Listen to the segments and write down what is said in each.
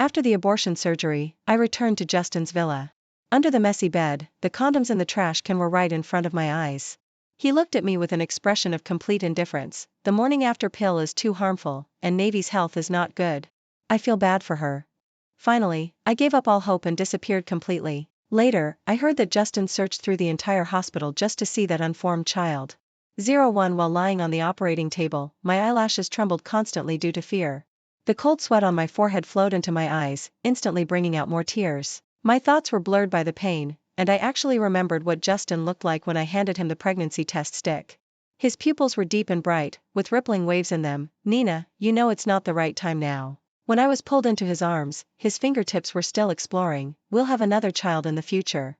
After the abortion surgery, I returned to Justin's villa. Under the messy bed, the condoms in the trash can were right in front of my eyes. He looked at me with an expression of complete indifference. The morning after pill is too harmful, and Navy's health is not good. I feel bad for her. Finally, I gave up all hope and disappeared completely. Later, I heard that Justin searched through the entire hospital just to see that unformed child. 01 While lying on the operating table, my eyelashes trembled constantly due to fear. The cold sweat on my forehead flowed into my eyes, instantly bringing out more tears. My thoughts were blurred by the pain, and I actually remembered what Justin looked like when I handed him the pregnancy test stick. His pupils were deep and bright, with rippling waves in them. Nina, you know it's not the right time now. When I was pulled into his arms, his fingertips were still exploring. We'll have another child in the future.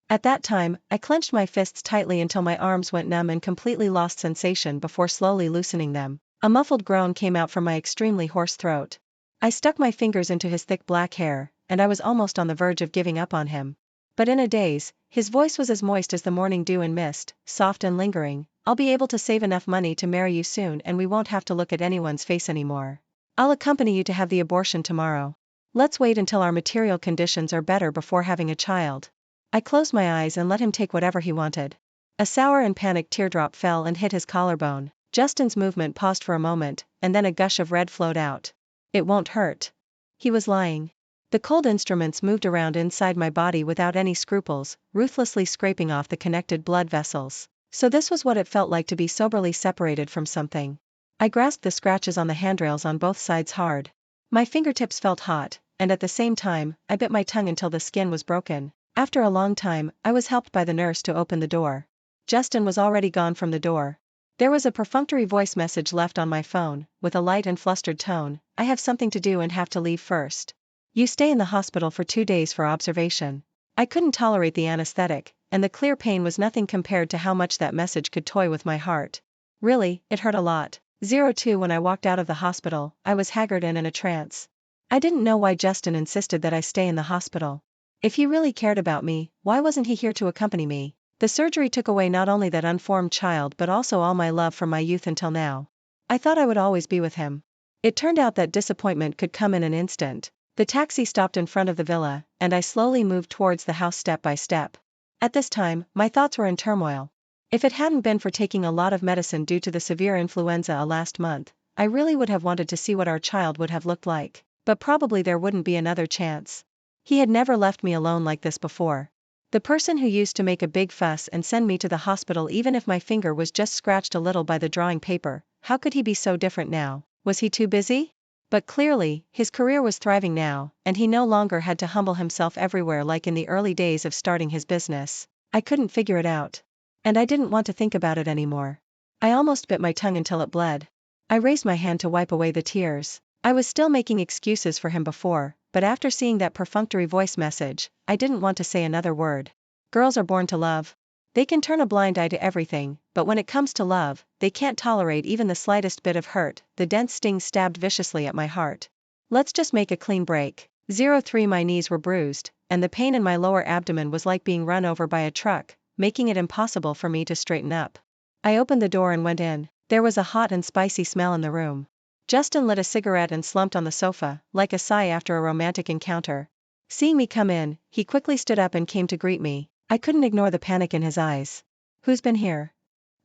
At that time, I clenched my fists tightly until my arms went numb and completely lost sensation before slowly loosening them. A muffled groan came out from my extremely hoarse throat. I stuck my fingers into his thick black hair, and I was almost on the verge of giving up on him. But in a daze, his voice was as moist as the morning dew and mist, soft and lingering. I'll be able to save enough money to marry you soon and we won't have to look at anyone's face anymore. I'll accompany you to have the abortion tomorrow. Let's wait until our material conditions are better before having a child. I closed my eyes and let him take whatever he wanted. A sour and panicked teardrop fell and hit his collarbone. Justin's movement paused for a moment, and then a gush of red flowed out. It won't hurt. He was lying. The cold instruments moved around inside my body without any scruples, ruthlessly scraping off the connected blood vessels. So this was what it felt like to be soberly separated from something. I grasped the scratches on the handrails on both sides hard. My fingertips felt hot, and at the same time, I bit my tongue until the skin was broken. After a long time, I was helped by the nurse to open the door. Justin was already gone from the door. There was a perfunctory voice message left on my phone, with a light and flustered tone. I have something to do and have to leave first. You stay in the hospital for 2 days for observation. I couldn't tolerate the anesthetic, and the clear pain was nothing compared to how much that message could toy with my heart. Really, it hurt a lot. 02 When I walked out of the hospital, I was haggard and in a trance. I didn't know why Justin insisted that I stay in the hospital. If he really cared about me, why wasn't he here to accompany me? The surgery took away not only that unformed child but also all my love from my youth until now. I thought I would always be with him. It turned out that disappointment could come in an instant. The taxi stopped in front of the villa, and I slowly moved towards the house step by step. At this time, my thoughts were in turmoil. If it hadn't been for taking a lot of medicine due to the severe influenza last month, I really would have wanted to see what our child would have looked like, but probably there wouldn't be another chance. He had never left me alone like this before. The person who used to make a big fuss and send me to the hospital even if my finger was just scratched a little by the drawing paper, how could he be so different now? Was he too busy? But clearly, his career was thriving now, and he no longer had to humble himself everywhere like in the early days of starting his business. I couldn't figure it out. And I didn't want to think about it anymore. I almost bit my tongue until it bled. I raised my hand to wipe away the tears. I was still making excuses for him before, but after seeing that perfunctory voice message, I didn't want to say another word. Girls are born to love. They can turn a blind eye to everything, but when it comes to love, they can't tolerate even the slightest bit of hurt. The dense sting stabbed viciously at my heart. Let's just make a clean break. 03 My knees were bruised, and the pain in my lower abdomen was like being run over by a truck, making it impossible for me to straighten up. I opened the door and went in. There was a hot and spicy smell in the room. Justin lit a cigarette and slumped on the sofa, like a sigh after a romantic encounter. Seeing me come in, he quickly stood up and came to greet me. I couldn't ignore the panic in his eyes. Who's been here?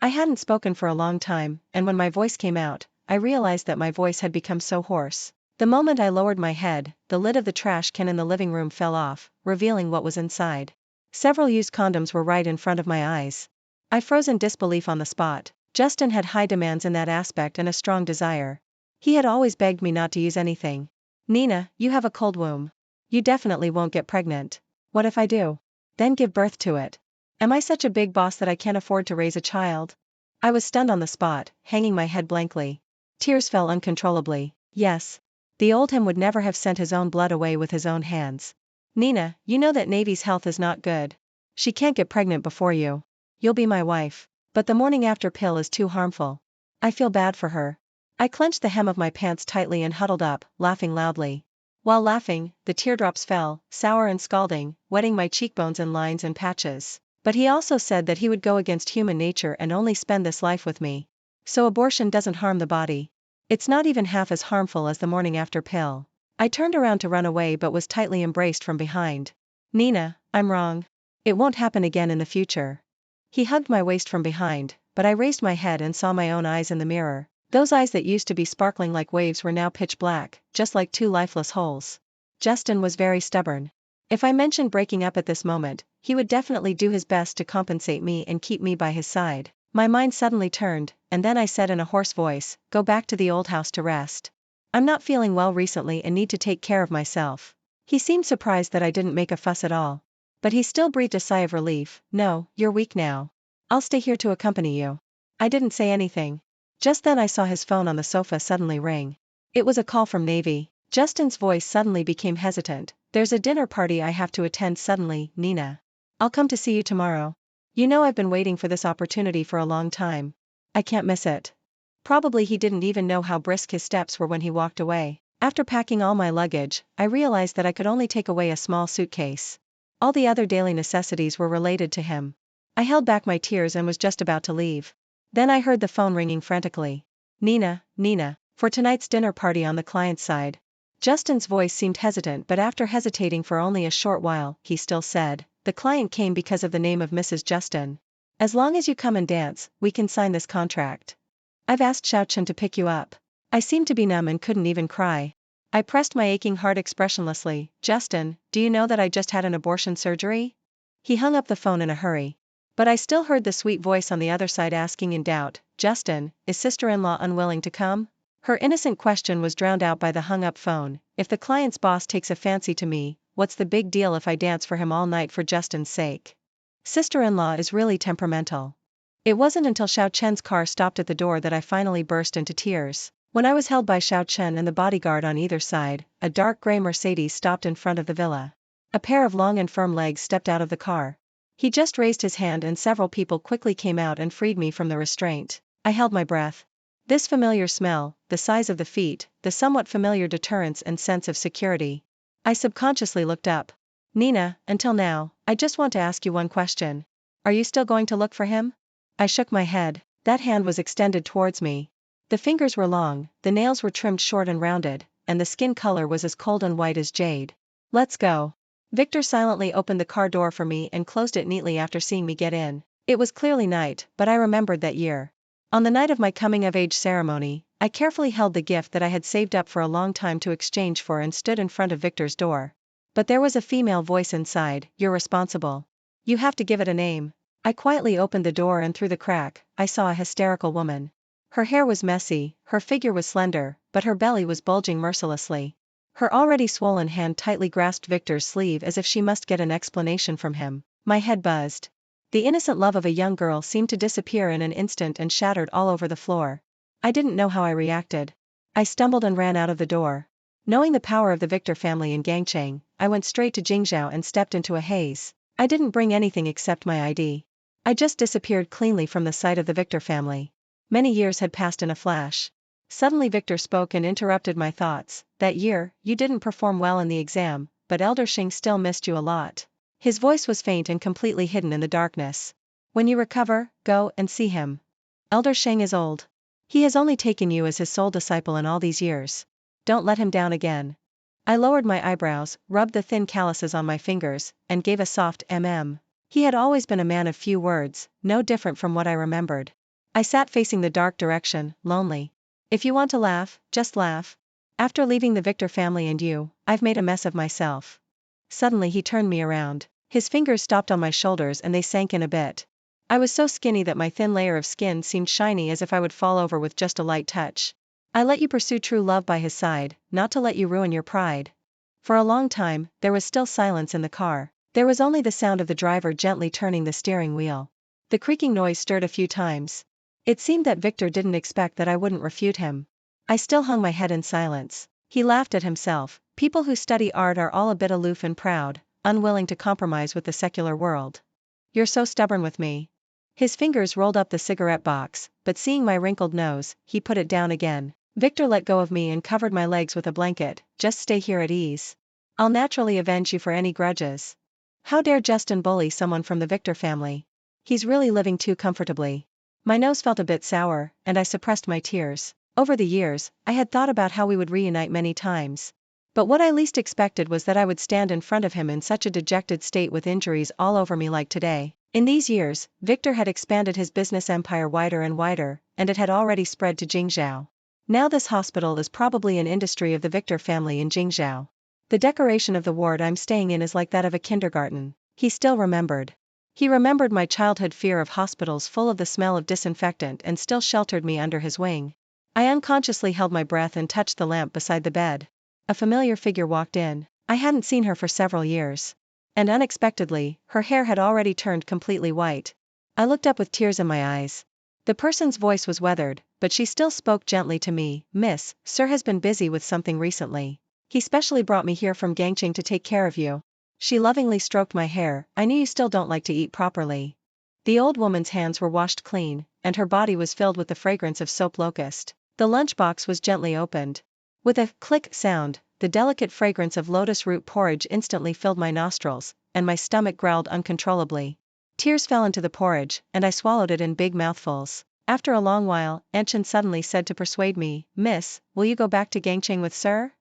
I hadn't spoken for a long time, and when my voice came out, I realized that my voice had become so hoarse. The moment I lowered my head, the lid of the trash can in the living room fell off, revealing what was inside. Several used condoms were right in front of my eyes. I froze in disbelief on the spot. Justin had high demands in that aspect and a strong desire. He had always begged me not to use anything. Nina, you have a cold womb. You definitely won't get pregnant. What if I do? Then give birth to it. Am I such a big boss that I can't afford to raise a child? I was stunned on the spot, hanging my head blankly. Tears fell uncontrollably. Yes. The old him would never have sent his own blood away with his own hands. Nina, you know that Navy's health is not good. She can't get pregnant before you. You'll be my wife. But the morning after pill is too harmful. I feel bad for her. I clenched the hem of my pants tightly and huddled up, laughing loudly. While laughing, the teardrops fell, sour and scalding, wetting my cheekbones in lines and patches. But he also said that he would go against human nature and only spend this life with me. So abortion doesn't harm the body. It's not even half as harmful as the morning after pill. I turned around to run away but was tightly embraced from behind. Nina, I'm wrong. It won't happen again in the future. He hugged my waist from behind, but I raised my head and saw my own eyes in the mirror. Those eyes that used to be sparkling like waves were now pitch black, just like two lifeless holes. Justin was very stubborn. If I mentioned breaking up at this moment, he would definitely do his best to compensate me and keep me by his side. My mind suddenly turned, and then I said in a hoarse voice, "Go back to the old house to rest. I'm not feeling well recently and need to take care of myself." He seemed surprised that I didn't make a fuss at all. But he still breathed a sigh of relief. "No, you're weak now. I'll stay here to accompany you." I didn't say anything. Just then I saw his phone on the sofa suddenly ring. It was a call from Navy. Justin's voice suddenly became hesitant. "There's a dinner party I have to attend suddenly, Nina. I'll come to see you tomorrow. You know I've been waiting for this opportunity for a long time. I can't miss it." Probably he didn't even know how brisk his steps were when he walked away. After packing all my luggage, I realized that I could only take away a small suitcase. All the other daily necessities were related to him. I held back my tears and was just about to leave. Then I heard the phone ringing frantically. Nina, for tonight's dinner party on the client's side." Justin's voice seemed hesitant, but after hesitating for only a short while, he still said, "The client came because of the name of Mrs. Justin. As long as you come and dance, we can sign this contract. I've asked Xiaochen to pick you up." I seemed to be numb and couldn't even cry. I pressed my aching heart expressionlessly. "Justin, do you know that I just had an abortion surgery?" He hung up the phone in a hurry. But I still heard the sweet voice on the other side asking in doubt, "Justin, is sister-in-law unwilling to come?" Her innocent question was drowned out by the hung-up phone. If the client's boss takes a fancy to me, what's the big deal if I dance for him all night for Justin's sake? Sister-in-law is really temperamental. It wasn't until Xiao Chen's car stopped at the door that I finally burst into tears. When I was held by Xiao Chen and the bodyguard on either side, a dark gray Mercedes stopped in front of the villa. A pair of long and firm legs stepped out of the car. He just raised his hand and several people quickly came out and freed me from the restraint. I held my breath. This familiar smell, the size of the feet, the somewhat familiar deterrence and sense of security. I subconsciously looked up. "Nina, until now, I just want to ask you one question. Are you still going to look for him?" I shook my head. That hand was extended towards me. The fingers were long, the nails were trimmed short and rounded, and the skin color was as cold and white as jade. "Let's go." Victor silently opened the car door for me and closed it neatly after seeing me get in. It was clearly night, but I remembered that year. On the night of my coming-of-age ceremony, I carefully held the gift that I had saved up for a long time to exchange for and stood in front of Victor's door. But there was a female voice inside. "You're responsible. You have to give it a name." I quietly opened the door and through the crack, I saw a hysterical woman. Her hair was messy, her figure was slender, but her belly was bulging mercilessly. Her already swollen hand tightly grasped Victor's sleeve as if she must get an explanation from him. My head buzzed. The innocent love of a young girl seemed to disappear in an instant and shattered all over the floor. I didn't know how I reacted. I stumbled and ran out of the door. Knowing the power of the Victor family in Gangchang, I went straight to Jingzhou and stepped into a haze. I didn't bring anything except my ID. I just disappeared cleanly from the sight of the Victor family. Many years had passed in a flash. Suddenly Victor spoke and interrupted my thoughts. "That year, you didn't perform well in the exam, but Elder Shing still missed you a lot." His voice was faint and completely hidden in the darkness. "When you recover, go and see him. Elder Sheng is old. He has only taken you as his sole disciple in all these years. Don't let him down again." I lowered my eyebrows, rubbed the thin calluses on my fingers, and gave a soft He had always been a man of few words, no different from what I remembered. I sat facing the dark direction, lonely. "If you want to laugh, just laugh. After leaving the Victor family and you, I've made a mess of myself." Suddenly he turned me around. His fingers stopped on my shoulders and they sank in a bit. I was so skinny that my thin layer of skin seemed shiny as if I would fall over with just a light touch. "I let you pursue true love by his side, not to let you ruin your pride." For a long time, there was still silence in the car. There was only the sound of the driver gently turning the steering wheel. The creaking noise stirred a few times. It seemed that Victor didn't expect that I wouldn't refute him. I still hung my head in silence. He laughed at himself. People who study art are all a bit aloof and proud, unwilling to compromise with the secular world. "You're so stubborn with me." His fingers rolled up the cigarette box, but seeing my wrinkled nose, he put it down again. Victor let go of me and covered my legs with a blanket. "Just stay here at ease. I'll naturally avenge you for any grudges." How dare Justin bully someone from the Victor family? He's really living too comfortably. My nose felt a bit sour, and I suppressed my tears. Over the years, I had thought about how we would reunite many times. But what I least expected was that I would stand in front of him in such a dejected state with injuries all over me like today. In these years, Victor had expanded his business empire wider and wider, and it had already spread to Jingzhou. Now this hospital is probably an industry of the Victor family in Jingzhou. The decoration of the ward I'm staying in is like that of a kindergarten. He still remembered. He remembered my childhood fear of hospitals full of the smell of disinfectant and still sheltered me under his wing. I unconsciously held my breath and touched the lamp beside the bed. A familiar figure walked in. I hadn't seen her for several years. And unexpectedly, her hair had already turned completely white. I looked up with tears in my eyes. The person's voice was weathered, but she still spoke gently to me. Miss, sir has been busy with something recently. He specially brought me here from Gangcheng to take care of you. She lovingly stroked my hair. I knew you still don't like to eat properly. The old woman's hands were washed clean, and her body was filled with the fragrance of soap locust. The lunchbox was gently opened. With a click sound, the delicate fragrance of lotus root porridge instantly filled my nostrils, and my stomach growled uncontrollably. Tears fell into the porridge, and I swallowed it in big mouthfuls. After a long while, Aunt Chen suddenly said to persuade me, Miss, will you go back to Gangcheng with sir?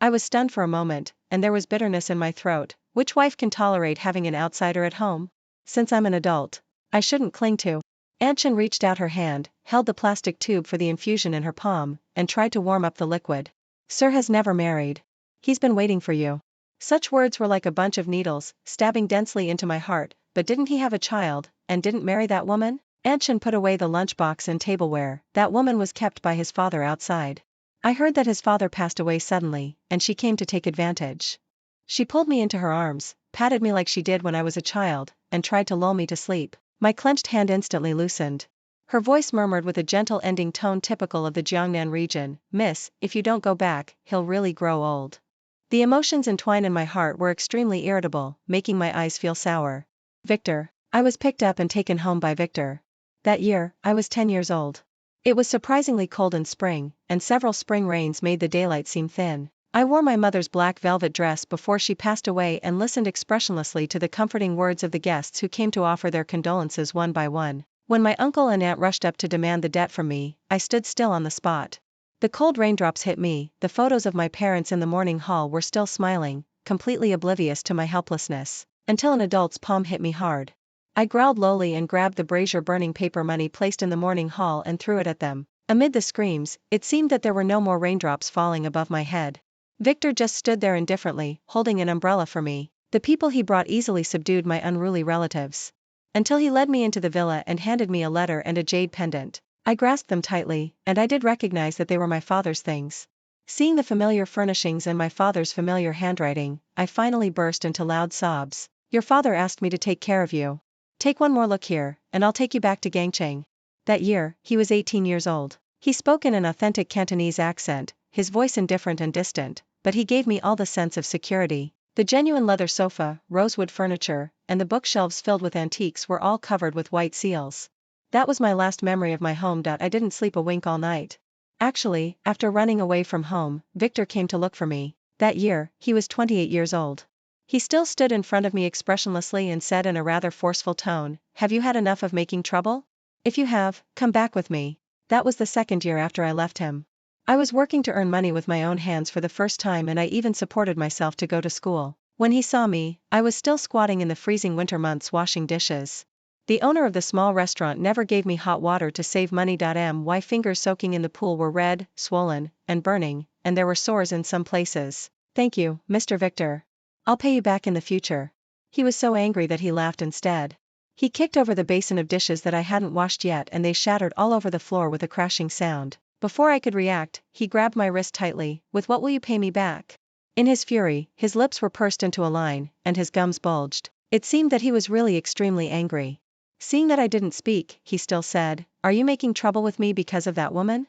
I was stunned for a moment, and there was bitterness in my throat. Which wife can tolerate having an outsider at home? Since I'm an adult, I shouldn't cling to. Aunt Chen reached out her hand, held the plastic tube for the infusion in her palm, and tried to warm up the liquid. Sir has never married. He's been waiting for you. Such words were like a bunch of needles, stabbing densely into my heart. But didn't he have a child, and didn't marry that woman? Aunt Chen put away the lunchbox and tableware. That woman was kept by his father outside. I heard that his father passed away suddenly, and she came to take advantage. She pulled me into her arms, patted me like she did when I was a child, and tried to lull me to sleep. My clenched hand instantly loosened. Her voice murmured with a gentle ending tone typical of the Jiangnan region, Miss, if you don't go back, he'll really grow old. The emotions entwined in my heart were extremely irritable, making my eyes feel sour. Victor. I was picked up and taken home by Victor. That year, I was 10 years old. It was surprisingly cold in spring, and several spring rains made the daylight seem thin. I wore my mother's black velvet dress before she passed away and listened expressionlessly to the comforting words of the guests who came to offer their condolences one by one. When my uncle and aunt rushed up to demand the debt from me, I stood still on the spot. The cold raindrops hit me. The photos of my parents in the morning hall were still smiling, completely oblivious to my helplessness, until an adult's palm hit me hard. I growled lowly and grabbed the brazier burning paper money placed in the morning hall and threw it at them. Amid the screams, it seemed that there were no more raindrops falling above my head. Victor just stood there indifferently, holding an umbrella for me. The people he brought easily subdued my unruly relatives. Until he led me into the villa and handed me a letter and a jade pendant. I grasped them tightly, and I did recognize that they were my father's things. Seeing the familiar furnishings and my father's familiar handwriting, I finally burst into loud sobs. Your father asked me to take care of you. Take one more look here, and I'll take you back to Gangcheng. That year, he was 18 years old. He spoke in an authentic Cantonese accent, his voice indifferent and distant, but he gave me all the sense of security. The genuine leather sofa, rosewood furniture, and the bookshelves filled with antiques were all covered with white seals. That was my last memory of my home. I didn't sleep a wink all night. Actually, after running away from home, Victor came to look for me. That year, he was 28 years old. He still stood in front of me expressionlessly and said in a rather forceful tone, Have you had enough of making trouble? If you have, come back with me. That was the second year after I left him. I was working to earn money with my own hands for the first time, and I even supported myself to go to school. When he saw me, I was still squatting in the freezing winter months washing dishes. The owner of the small restaurant never gave me hot water to save money. My fingers soaking in the pool were red, swollen, and burning, and there were sores in some places. Thank you, Mr. Victor. I'll pay you back in the future. He was so angry that he laughed instead. He kicked over the basin of dishes that I hadn't washed yet, and they shattered all over the floor with a crashing sound. Before I could react, he grabbed my wrist tightly. With what will you pay me back? In his fury, his lips were pursed into a line, and his gums bulged. It seemed that he was really extremely angry. Seeing that I didn't speak, he still said, Are you making trouble with me because of that woman?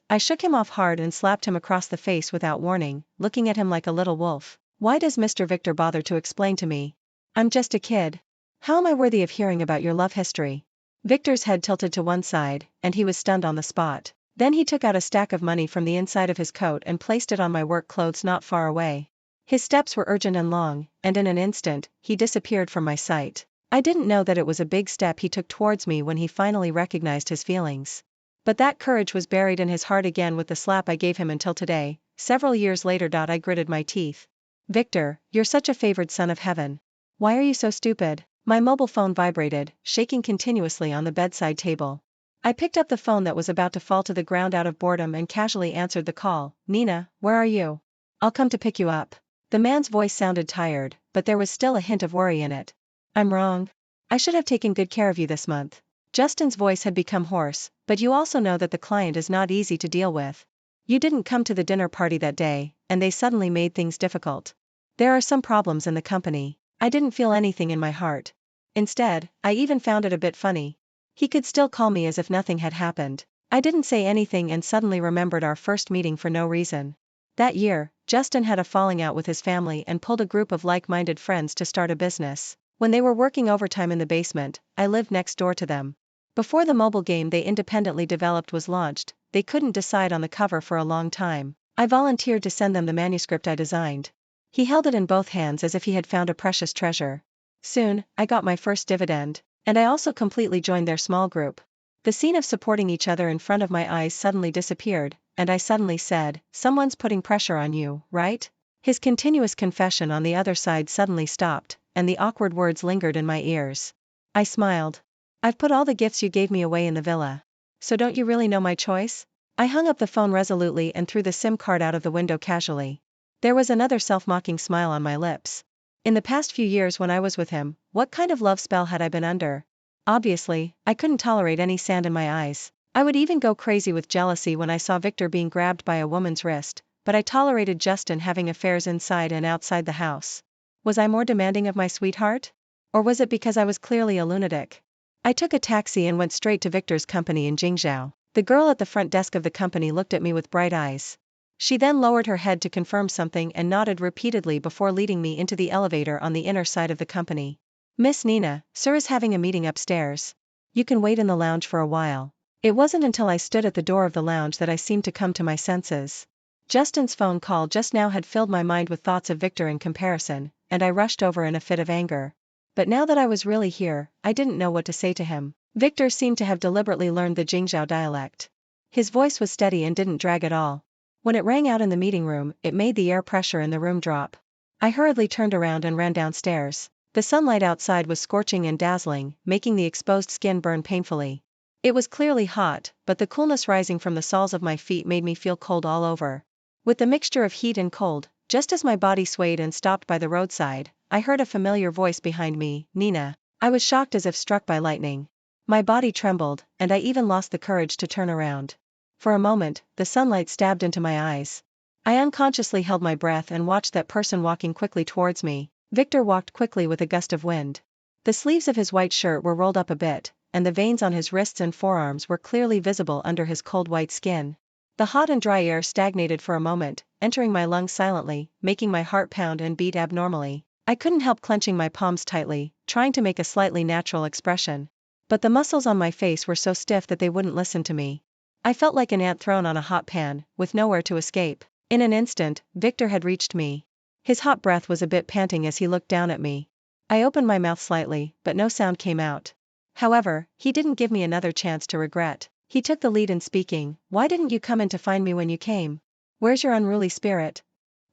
I shook him off hard and slapped him across the face without warning, looking at him like a little wolf. Why does Mr. Victor bother to explain to me? I'm just a kid. How am I worthy of hearing about your love history? Victor's head tilted to one side, and he was stunned on the spot. Then he took out a stack of money from the inside of his coat and placed it on my work clothes not far away. His steps were urgent and long, and in an instant, he disappeared from my sight. I didn't know that it was a big step he took towards me when he finally recognized his feelings. But that courage was buried in his heart again with the slap I gave him until today. Several years later. I gritted my teeth. Victor, you're such a favored son of heaven. Why are you so stupid? My mobile phone vibrated, shaking continuously on the bedside table. I picked up the phone that was about to fall to the ground out of boredom and casually answered the call. Nina, where are you? I'll come to pick you up. The man's voice sounded tired, but there was still a hint of worry in it. I'm wrong. I should have taken good care of you this month. Justin's voice had become hoarse, but you also know that the client is not easy to deal with. You didn't come to the dinner party that day, and they suddenly made things difficult. There are some problems in the company. I didn't feel anything in my heart. Instead, I even found it a bit funny. He could still call me as if nothing had happened. I didn't say anything and suddenly remembered our first meeting for no reason. That year, Justin had a falling out with his family and pulled a group of like-minded friends to start a business. When they were working overtime in the basement, I lived next door to them. Before the mobile game they independently developed was launched, they couldn't decide on the cover for a long time. I volunteered to send them the manuscript I designed. He held it in both hands as if he had found a precious treasure. Soon, I got my first dividend, and I also completely joined their small group. The scene of supporting each other in front of my eyes suddenly disappeared, and I suddenly said, "Someone's putting pressure on you, right?" His continuous confession on the other side suddenly stopped, and the awkward words lingered in my ears. I smiled. "I've put all the gifts you gave me away in the villa. So don't you really know my choice?" I hung up the phone resolutely and threw the SIM card out of the window casually. There was another self-mocking smile on my lips. In the past few years when I was with him, what kind of love spell had I been under? Obviously, I couldn't tolerate any sand in my eyes. I would even go crazy with jealousy when I saw Victor being grabbed by a woman's wrist, but I tolerated Justin having affairs inside and outside the house. Was I more demanding of my sweetheart? Or was it because I was clearly a lunatic? I took a taxi and went straight to Victor's company in Jingzhou. The girl at the front desk of the company looked at me with bright eyes. She then lowered her head to confirm something and nodded repeatedly before leading me into the elevator on the inner side of the company. "Miss Nina, sir is having a meeting upstairs. You can wait in the lounge for a while." It wasn't until I stood at the door of the lounge that I seemed to come to my senses. Justin's phone call just now had filled my mind with thoughts of Victor in comparison, and I rushed over in a fit of anger. But now that I was really here, I didn't know what to say to him. Victor seemed to have deliberately learned the Jingzhou dialect. His voice was steady and didn't drag at all. When it rang out in the meeting room, it made the air pressure in the room drop. I hurriedly turned around and ran downstairs. The sunlight outside was scorching and dazzling, making the exposed skin burn painfully. It was clearly hot, but the coolness rising from the soles of my feet made me feel cold all over. With the mixture of heat and cold, just as my body swayed and stopped by the roadside, I heard a familiar voice behind me, "Nina." I was shocked as if struck by lightning. My body trembled, and I even lost the courage to turn around. For a moment, the sunlight stabbed into my eyes. I unconsciously held my breath and watched that person walking quickly towards me. Victor walked quickly with a gust of wind. The sleeves of his white shirt were rolled up a bit, and the veins on his wrists and forearms were clearly visible under his cold white skin. The hot and dry air stagnated for a moment, entering my lungs silently, making my heart pound and beat abnormally. I couldn't help clenching my palms tightly, trying to make a slightly natural expression. But the muscles on my face were so stiff that they wouldn't listen to me. I felt like an ant thrown on a hot pan, with nowhere to escape. In an instant, Victor had reached me. His hot breath was a bit panting as he looked down at me. I opened my mouth slightly, but no sound came out. However, he didn't give me another chance to regret. He took the lead in speaking. "Why didn't you come in to find me when you came? Where's your unruly spirit?"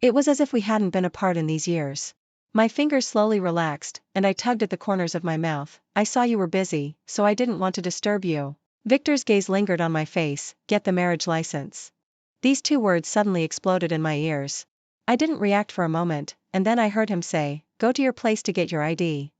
It was as if we hadn't been apart in these years. My fingers slowly relaxed, and I tugged at the corners of my mouth. "I saw you were busy, so I didn't want to disturb you." Victor's gaze lingered on my face. "Get the marriage license." These two words suddenly exploded in my ears. I didn't react for a moment, and then I heard him say, "Go to your place to get your ID."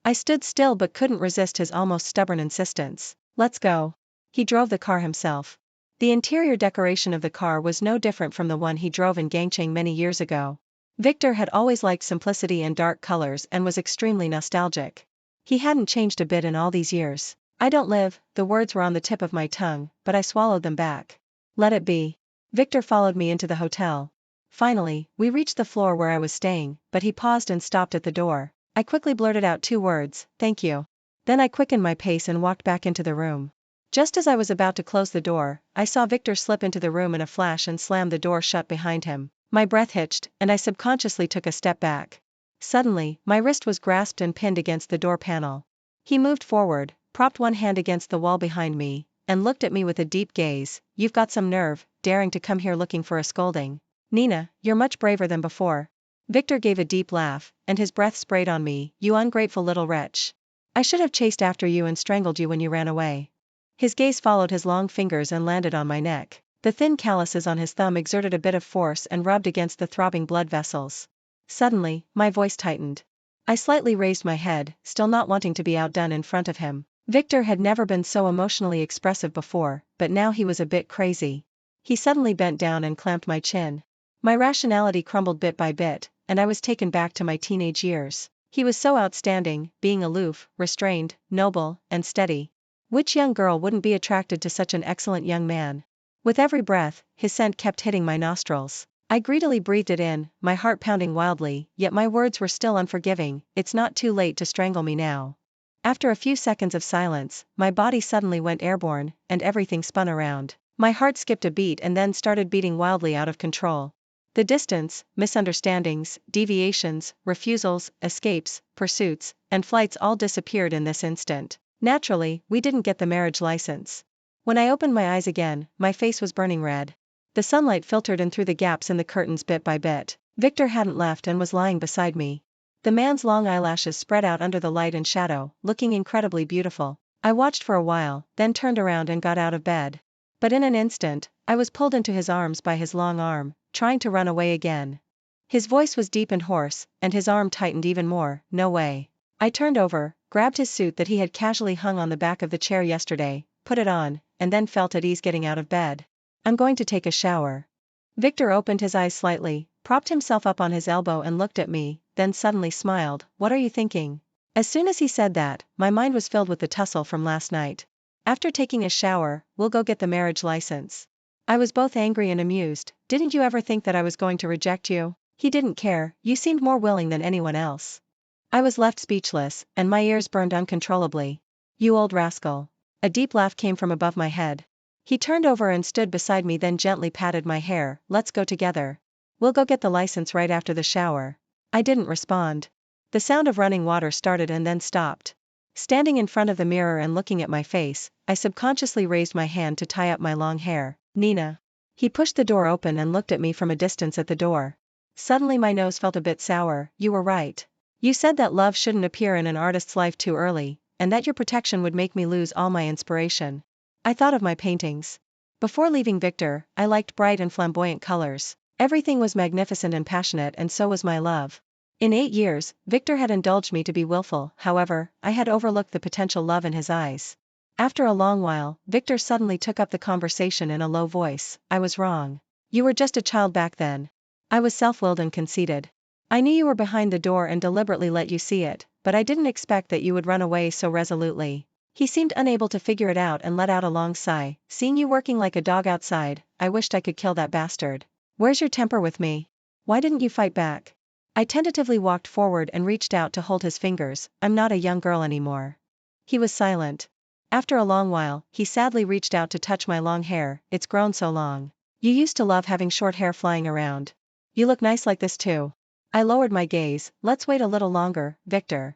I stood still but couldn't resist his almost stubborn insistence. "Let's go." He drove the car himself. The interior decoration of the car was no different from the one he drove in Gangcheng many years ago. Victor had always liked simplicity and dark colors and was extremely nostalgic. He hadn't changed a bit in all these years. "I don't live," the words were on the tip of my tongue, but I swallowed them back. "Let it be." Victor followed me into the hotel. Finally, we reached the floor where I was staying, but he paused and stopped at the door. I quickly blurted out two words, "Thank you." Then I quickened my pace and walked back into the room. Just as I was about to close the door, I saw Victor slip into the room in a flash and slam the door shut behind him. My breath hitched, and I subconsciously took a step back. Suddenly, my wrist was grasped and pinned against the door panel. He moved forward, propped one hand against the wall behind me, and looked at me with a deep gaze. "You've got some nerve, daring to come here looking for a scolding." Nina, you're much braver than before. Victor gave a deep laugh, and his breath sprayed on me. You ungrateful little wretch. I should have chased after you and strangled you when you ran away. His gaze followed his long fingers and landed on my neck. The thin calluses on his thumb exerted a bit of force and rubbed against the throbbing blood vessels. Suddenly, my voice tightened. I slightly raised my head, still not wanting to be outdone in front of him. Victor had never been so emotionally expressive before, but now he was a bit crazy. He suddenly bent down and clamped my chin. My rationality crumbled bit by bit, and I was taken back to my teenage years. He was so outstanding, being aloof, restrained, noble, and steady. Which young girl wouldn't be attracted to such an excellent young man? With every breath, his scent kept hitting my nostrils. I greedily breathed it in, my heart pounding wildly, yet my words were still unforgiving. It's not too late to strangle me now. After a few seconds of silence, my body suddenly went airborne, and everything spun around. My heart skipped a beat and then started beating wildly out of control. The distance, misunderstandings, deviations, refusals, escapes, pursuits, and flights all disappeared in this instant. Naturally, we didn't get the marriage license. When I opened my eyes again, my face was burning red. The sunlight filtered in through the gaps in the curtains bit by bit. Victor hadn't left and was lying beside me. The man's long eyelashes spread out under the light and shadow, looking incredibly beautiful. I watched for a while, then turned around and got out of bed. But in an instant, I was pulled into his arms by his long arm, trying to run away again. His voice was deep and hoarse, and his arm tightened even more. No way. I turned over, grabbed his suit that he had casually hung on the back of the chair yesterday, put it on, and then felt at ease getting out of bed. I'm going to take a shower. Victor opened his eyes slightly, propped himself up on his elbow and looked at me, then suddenly smiled. What are you thinking? As soon as he said that, my mind was filled with the tussle from last night. After taking a shower, we'll go get the marriage license. I was both angry and amused. Didn't you ever think that I was going to reject you? He didn't care, you seemed more willing than anyone else. I was left speechless, and my ears burned uncontrollably. You old rascal. A deep laugh came from above my head. He turned over and stood beside me, then gently patted my hair. Let's go together. We'll go get the license right after the shower. I didn't respond. The sound of running water started and then stopped. Standing in front of the mirror and looking at my face, I subconsciously raised my hand to tie up my long hair. Nina. He pushed the door open and looked at me from a distance at the door. Suddenly my nose felt a bit sour. You were right. You said that love shouldn't appear in an artist's life too early, and that your protection would make me lose all my inspiration. I thought of my paintings. Before leaving Victor, I liked bright and flamboyant colors. Everything was magnificent and passionate, and so was my love. In 8 years, Victor had indulged me to be willful. However, I had overlooked the potential love in his eyes. After a long while, Victor suddenly took up the conversation in a low voice. I was wrong. You were just a child back then. I was self-willed and conceited. I knew you were behind the door and deliberately let you see it, but I didn't expect that you would run away so resolutely. He seemed unable to figure it out and let out a long sigh. Seeing you working like a dog outside, I wished I could kill that bastard. Where's your temper with me? Why didn't you fight back? I tentatively walked forward and reached out to hold his fingers. I'm not a young girl anymore. He was silent. After a long while, he sadly reached out to touch my long hair. It's grown so long. You used to love having short hair flying around. You look nice like this too. I lowered my gaze. Let's wait a little longer, Victor.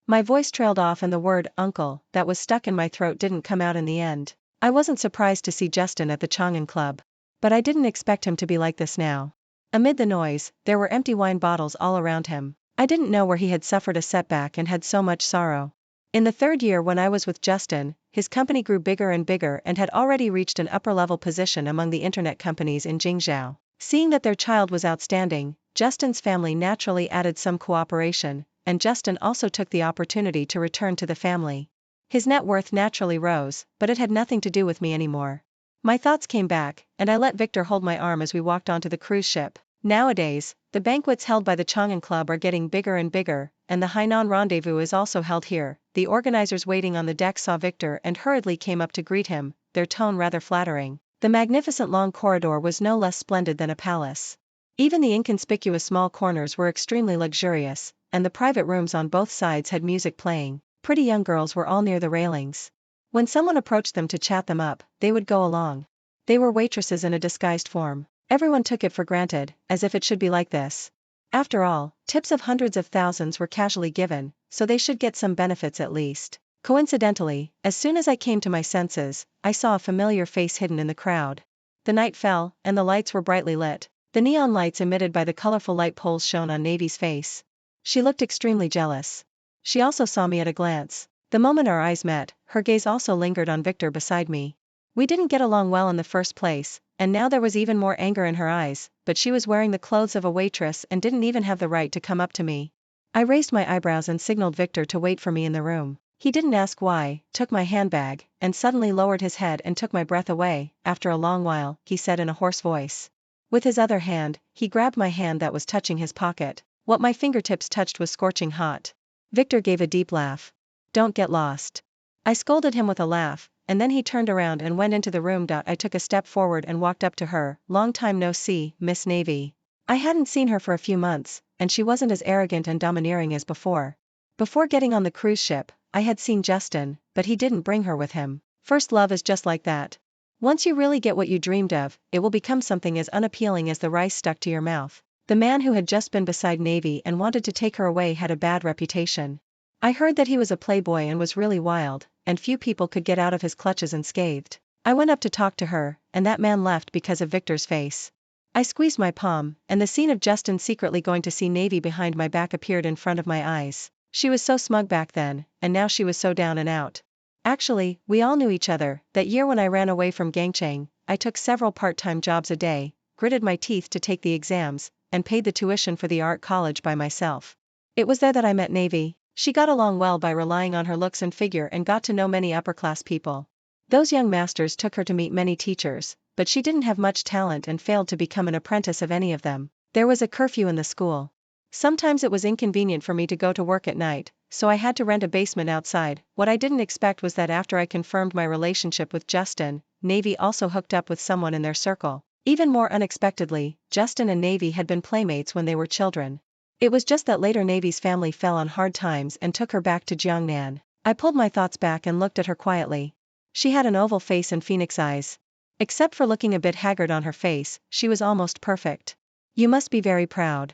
My voice trailed off and the word, uncle, that was stuck in my throat didn't come out in the end. I wasn't surprised to see Justin at the Chang'an Club. But I didn't expect him to be like this now. Amid the noise, there were empty wine bottles all around him. I didn't know where he had suffered a setback and had so much sorrow. In the 3rd year when I was with Justin, his company grew bigger and bigger and had already reached an upper-level position among the internet companies in Jingzhou. Seeing that their child was outstanding, Justin's family naturally added some cooperation, and Justin also took the opportunity to return to the family. His net worth naturally rose, but it had nothing to do with me anymore. My thoughts came back, and I let Victor hold my arm as we walked onto the cruise ship. Nowadays, the banquets held by the Chang'an Club are getting bigger and bigger, and the Hainan Rendezvous is also held here. The organizers waiting on the deck saw Victor and hurriedly came up to greet him, their tone rather flattering. The magnificent long corridor was no less splendid than a palace. Even the inconspicuous small corners were extremely luxurious, and the private rooms on both sides had music playing. Pretty young girls were all near the railings. When someone approached them to chat them up, they would go along. They were waitresses in a disguised form. Everyone took it for granted, as if it should be like this. After all, tips of hundreds of thousands were casually given, so they should get some benefits at least. Coincidentally, as soon as I came to my senses, I saw a familiar face hidden in the crowd. The night fell, and the lights were brightly lit. The neon lights emitted by the colorful light poles shone on Navy's face. She looked extremely jealous. She also saw me at a glance. The moment our eyes met, her gaze also lingered on Victor beside me. We didn't get along well in the first place, and now there was even more anger in her eyes, but she was wearing the clothes of a waitress and didn't even have the right to come up to me. I raised my eyebrows and signaled Victor to wait for me in the room. He didn't ask why, took my handbag, and suddenly lowered his head and took my breath away. After a long while, he said in a hoarse voice. With his other hand, he grabbed my hand that was touching his pocket. What my fingertips touched was scorching hot. Victor gave a deep laugh. Don't get lost. I scolded him with a laugh, and then he turned around and went into the room. I took a step forward and walked up to her. Long time no see, Miss Navy. I hadn't seen her for a few months, and she wasn't as arrogant and domineering as before. Before getting on the cruise ship, I had seen Justin, but he didn't bring her with him. First love is just like that. Once you really get what you dreamed of, it will become something as unappealing as the rice stuck to your mouth. The man who had just been beside Navy and wanted to take her away had a bad reputation. I heard that he was a playboy and was really wild, and few people could get out of his clutches unscathed. I went up to talk to her, and that man left because of Victor's face. I squeezed my palm, and the scene of Justin secretly going to see Navy behind my back appeared in front of my eyes. She was so smug back then, and now she was so down and out. Actually, we all knew each other. That year when I ran away from Gangchang, I took several part-time jobs a day, gritted my teeth to take the exams, and paid the tuition for the art college by myself. It was there that I met Navy. She got along well by relying on her looks and figure and got to know many upper-class people. Those young masters took her to meet many teachers, but she didn't have much talent and failed to become an apprentice of any of them. There was a curfew in the school. Sometimes it was inconvenient for me to go to work at night, so I had to rent a basement outside. What I didn't expect was that after I confirmed my relationship with Justin, Navy also hooked up with someone in their circle. Even more unexpectedly, Justin and Navy had been playmates when they were children. It was just that later Navy's family fell on hard times and took her back to Jiangnan. I pulled my thoughts back and looked at her quietly. She had an oval face and phoenix eyes. Except for looking a bit haggard on her face, she was almost perfect. You must be very proud.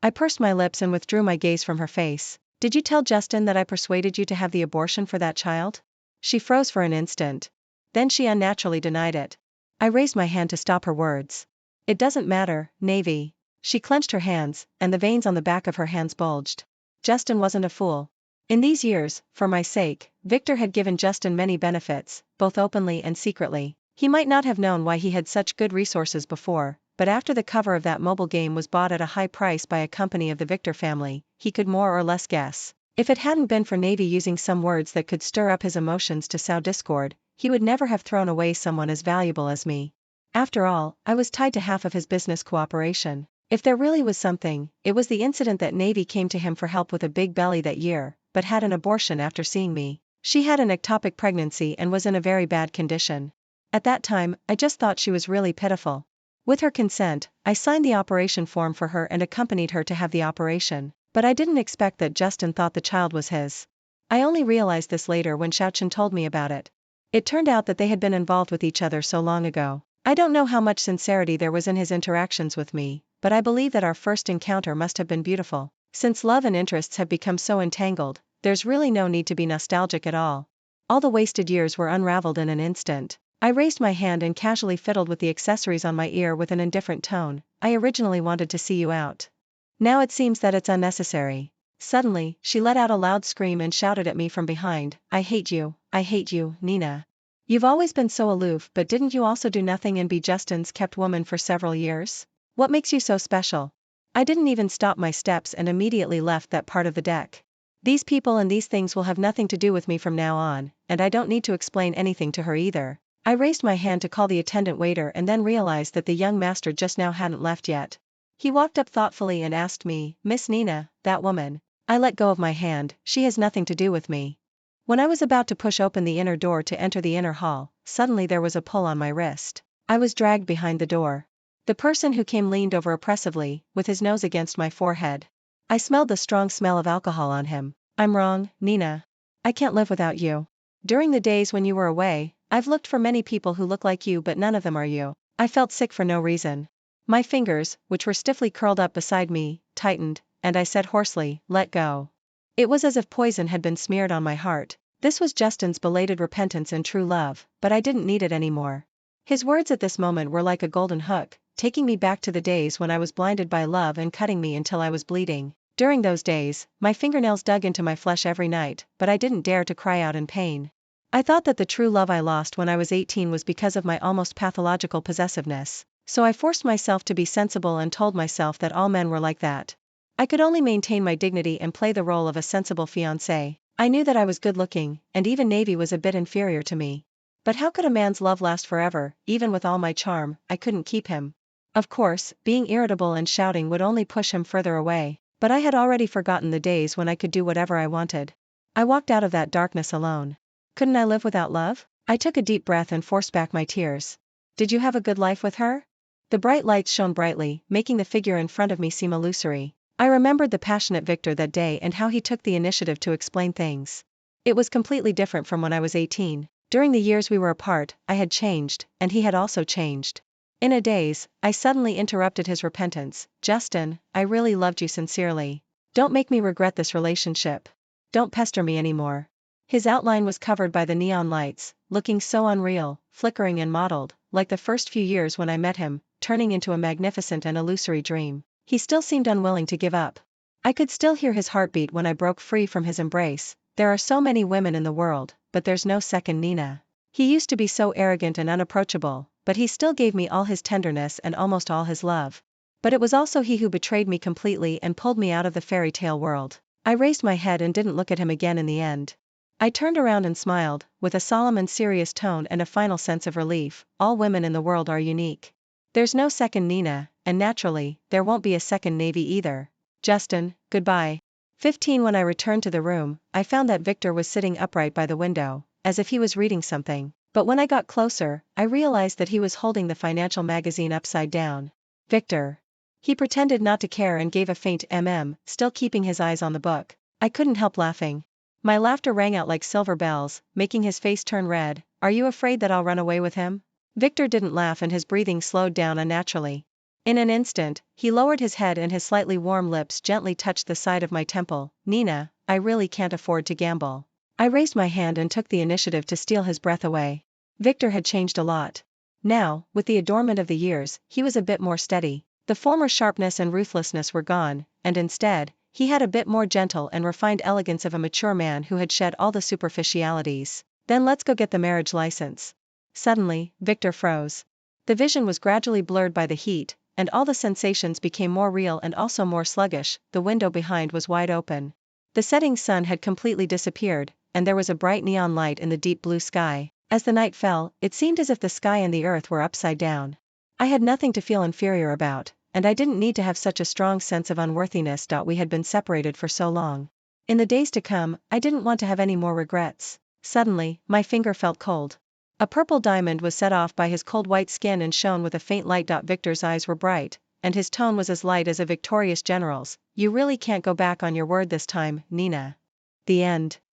I pursed my lips and withdrew my gaze from her face. Did you tell Justin that I persuaded you to have the abortion for that child? She froze for an instant. Then she unnaturally denied it. I raised my hand to stop her words. It doesn't matter, Navy. She clenched her hands, and the veins on the back of her hands bulged. Justin wasn't a fool. In these years, for my sake, Victor had given Justin many benefits, both openly and secretly. He might not have known why he had such good resources before, but after the cover of that mobile game was bought at a high price by a company of the Victor family, he could more or less guess. If it hadn't been for Navy using some words that could stir up his emotions to sow discord, he would never have thrown away someone as valuable as me. After all, I was tied to half of his business cooperation. If there really was something, it was the incident that Navy came to him for help with a big belly that year, but had an abortion after seeing me. She had an ectopic pregnancy and was in a very bad condition. At that time, I just thought she was really pitiful. With her consent, I signed the operation form for her and accompanied her to have the operation, but I didn't expect that Justin thought the child was his. I only realized this later when Xiaochen told me about it. It turned out that they had been involved with each other so long ago. I don't know how much sincerity there was in his interactions with me, but I believe that our first encounter must have been beautiful. Since love and interests have become so entangled, there's really no need to be nostalgic at all. All the wasted years were unraveled in an instant. I raised my hand and casually fiddled with the accessories on my ear with an indifferent tone. I originally wanted to see you out. Now it seems that it's unnecessary. Suddenly, she let out a loud scream and shouted at me from behind, I hate you, Nina. You've always been so aloof, but didn't you also do nothing and be Justin's kept woman for several years? What makes you so special? I didn't even stop my steps and immediately left that part of the deck. These people and these things will have nothing to do with me from now on, and I don't need to explain anything to her either. I raised my hand to call the attendant waiter and then realized that the young master just now hadn't left yet. He walked up thoughtfully and asked me, Miss Nina, that woman. I let go of my hand, she has nothing to do with me. When I was about to push open the inner door to enter the inner hall, suddenly there was a pull on my wrist. I was dragged behind the door. The person who came leaned over oppressively, with his nose against my forehead. I smelled the strong smell of alcohol on him. I'm wrong, Nina. I can't live without you. During the days when you were away, I've looked for many people who look like you, but none of them are you. I felt sick for no reason. My fingers, which were stiffly curled up beside me, tightened, and I said hoarsely, let go. It was as if poison had been smeared on my heart. This was Justin's belated repentance and true love, but I didn't need it anymore. His words at this moment were like a golden hook, taking me back to the days when I was blinded by love and cutting me until I was bleeding. During those days, my fingernails dug into my flesh every night, but I didn't dare to cry out in pain. I thought that the true love I lost when I was 18 was because of my almost pathological possessiveness, so I forced myself to be sensible and told myself that all men were like that. I could only maintain my dignity and play the role of a sensible fiancé. I knew that I was good-looking, and even Navy was a bit inferior to me. But how could a man's love last forever? Even with all my charm, I couldn't keep him. Of course, being irritable and shouting would only push him further away, but I had already forgotten the days when I could do whatever I wanted. I walked out of that darkness alone. Couldn't I live without love? I took a deep breath and forced back my tears. Did you have a good life with her? The bright lights shone brightly, making the figure in front of me seem illusory. I remembered the passionate Victor that day and how he took the initiative to explain things. It was completely different from when I was 18. During the years we were apart, I had changed, and he had also changed. In a daze, I suddenly interrupted his repentance. Justin, I really loved you sincerely. Don't make me regret this relationship. Don't pester me anymore. His outline was covered by the neon lights, looking so unreal, flickering and mottled, like the first few years when I met him, turning into a magnificent and illusory dream. He still seemed unwilling to give up. I could still hear his heartbeat when I broke free from his embrace. There are so many women in the world, but there's no second Nina. He used to be so arrogant and unapproachable, but he still gave me all his tenderness and almost all his love. But it was also he who betrayed me completely and pulled me out of the fairy tale world. I raised my head and didn't look at him again in the end. I turned around and smiled, with a solemn and serious tone and a final sense of relief. All women in the world are unique. There's no second Nina, and naturally, there won't be a second Navy either. Justin, goodbye. 15. When I returned to the room, I found that Victor was sitting upright by the window, as if he was reading something. But when I got closer, I realized that he was holding the financial magazine upside down. Victor. He pretended not to care and gave a faint still keeping his eyes on the book. I couldn't help laughing. My laughter rang out like silver bells, making his face turn red. Are you afraid that I'll run away with him? Victor didn't laugh and his breathing slowed down unnaturally. In an instant, he lowered his head and his slightly warm lips gently touched the side of my temple. Nina, I really can't afford to gamble. I raised my hand and took the initiative to steal his breath away. Victor had changed a lot. Now, with the adornment of the years, he was a bit more steady. The former sharpness and ruthlessness were gone, and instead, he had a bit more gentle and refined elegance of a mature man who had shed all the superficialities. Then let's go get the marriage license. Suddenly, Victor froze. The vision was gradually blurred by the heat, and all the sensations became more real and also more sluggish. The window behind was wide open. The setting sun had completely disappeared, and there was a bright neon light in the deep blue sky. As the night fell, it seemed as if the sky and the earth were upside down. I had nothing to feel inferior about, and I didn't need to have such a strong sense of unworthiness. We had been separated for so long. In the days to come, I didn't want to have any more regrets. Suddenly, my finger felt cold. A purple diamond was set off by his cold white skin and shone with a faint light. Victor's eyes were bright, and his tone was as light as a victorious general's. You really can't go back on your word this time, Nina. The end.